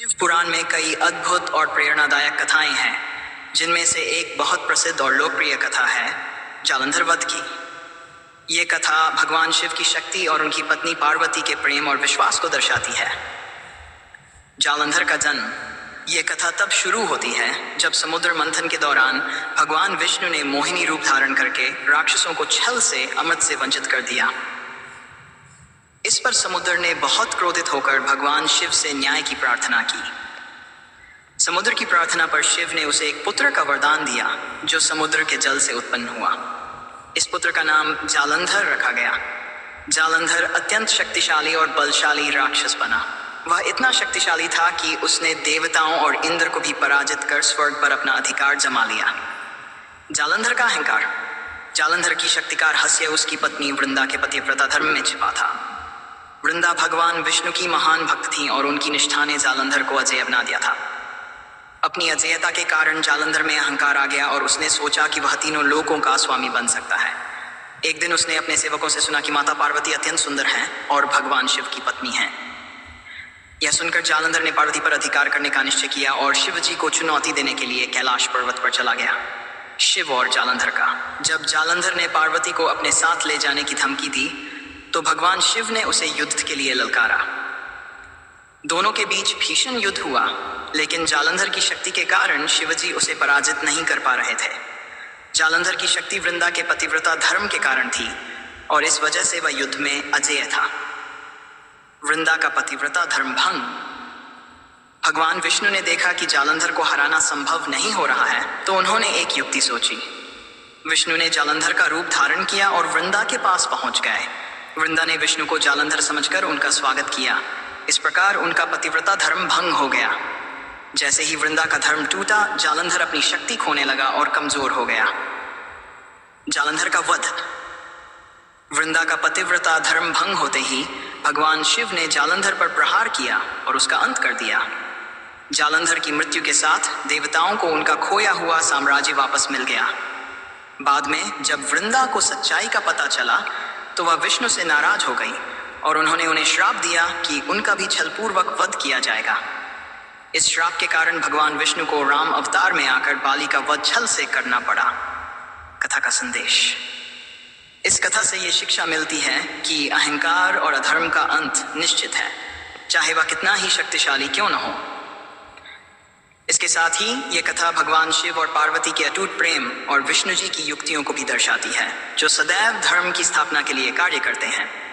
शिव पुराण में कई अद्भुत और प्रेरणादायक कथाएं हैं, जिनमें से एक बहुत प्रसिद्ध और लोकप्रिय कथा है जालंधर वध की। ये कथा भगवान शिव की शक्ति और उनकी पत्नी पार्वती के प्रेम और विश्वास को दर्शाती है। जालंधर का जन्म। ये कथा तब शुरू होती है जब समुद्र मंथन के दौरान भगवान विष्णु ने मोहिनी रूप धारण करके राक्षसों को छल से अमृत से वंचित कर दिया। इस पर समुद्र ने बहुत क्रोधित होकर भगवान शिव से न्याय की प्रार्थना की। समुद्र की प्रार्थना पर शिव ने उसे एक पुत्र का वरदान दिया, जो समुद्र के जल से उत्पन्न हुआ। इस पुत्र का नाम जालंधर रखा गया। जालंधर अत्यंत शक्तिशाली और बलशाली राक्षस बना। वह इतना शक्तिशाली था कि उसने देवताओं और इंद्र को भी पराजित कर स्वर्ग पर अपना अधिकार जमा लिया। जालंधर का अहंकार। जालंधर की शक्तिकार हस्य उसकी पत्नी वृंदा के पतिव्रता धर्म में छिपा था। वृंदा भगवान विष्णु की महान भक्त थीं और उनकी निष्ठा ने जालंधर को अजेय बना दिया था। अपनी अजेयता के कारण जालंधर में अहंकार आ गया और उसने सोचा कि वह तीनों लोकों का स्वामी बन सकता है। एक दिन उसने अपने सेवकों से सुना कि माता पार्वती अत्यंत सुंदर हैं और भगवान शिव की पत्नी हैं। यह सुनकर जालंधर ने पार्वती पर अधिकार करने का निश्चय किया और शिव जी को चुनौती देने के लिए कैलाश पर्वत पर चला गया। शिव और जालंधर का। जब जालंधर ने पार्वती को अपने साथ ले जाने की धमकी दी, तो भगवान शिव ने उसे युद्ध के लिए ललकारा। दोनों के बीच भीषण युद्ध हुआ, लेकिन जालंधर की शक्ति के कारण शिवजी उसे पराजित नहीं कर पा रहे थे। जालंधर की शक्ति वृंदा के पतिव्रता धर्म के कारण थी और इस वजह से वह युद्ध में अजेय था। वृंदा का पतिव्रता धर्म भंग। भगवान विष्णु ने देखा कि जालंधर को हराना संभव नहीं हो रहा है, तो उन्होंने एक युक्ति सोची। विष्णु ने जालंधर का रूप धारण किया और वृंदा के पास पहुंच गए। वृंदा ने विष्णु को जालंधर समझकर उनका स्वागत किया। इस प्रकार उनका पतिव्रता धर्म भंग हो गया। जैसे ही वृंदा का धर्म टूटा, जालंधर अपनी शक्ति खोने लगा और कमजोर हो गया। जालंधर का वध। वृंदा का पतिव्रता धर्म भंग होते ही भगवान शिव ने जालंधर पर प्रहार किया और उसका अंत कर दिया। जालंधर की मृत्यु के साथ देवताओं को उनका खोया हुआ साम्राज्य वापस मिल गया। बाद में जब वृंदा को सच्चाई का पता चला, तो वह विष्णु से नाराज हो गई और उन्होंने उन्हें श्राप दिया कि उनका भी छलपूर्वक वध किया जाएगा। इस श्राप के कारण भगवान विष्णु को राम अवतार में आकर बाली का वध छल से करना पड़ा। कथा का संदेश। इस कथा से ये शिक्षा मिलती है कि अहंकार और अधर्म का अंत निश्चित है, चाहे वह कितना ही शक्तिशाली क्यों न हो। इसके साथ ही ये कथा भगवान शिव और पार्वती के अटूट प्रेम और विष्णु जी की युक्तियों को भी दर्शाती है, जो सदैव धर्म की स्थापना के लिए कार्य करते हैं।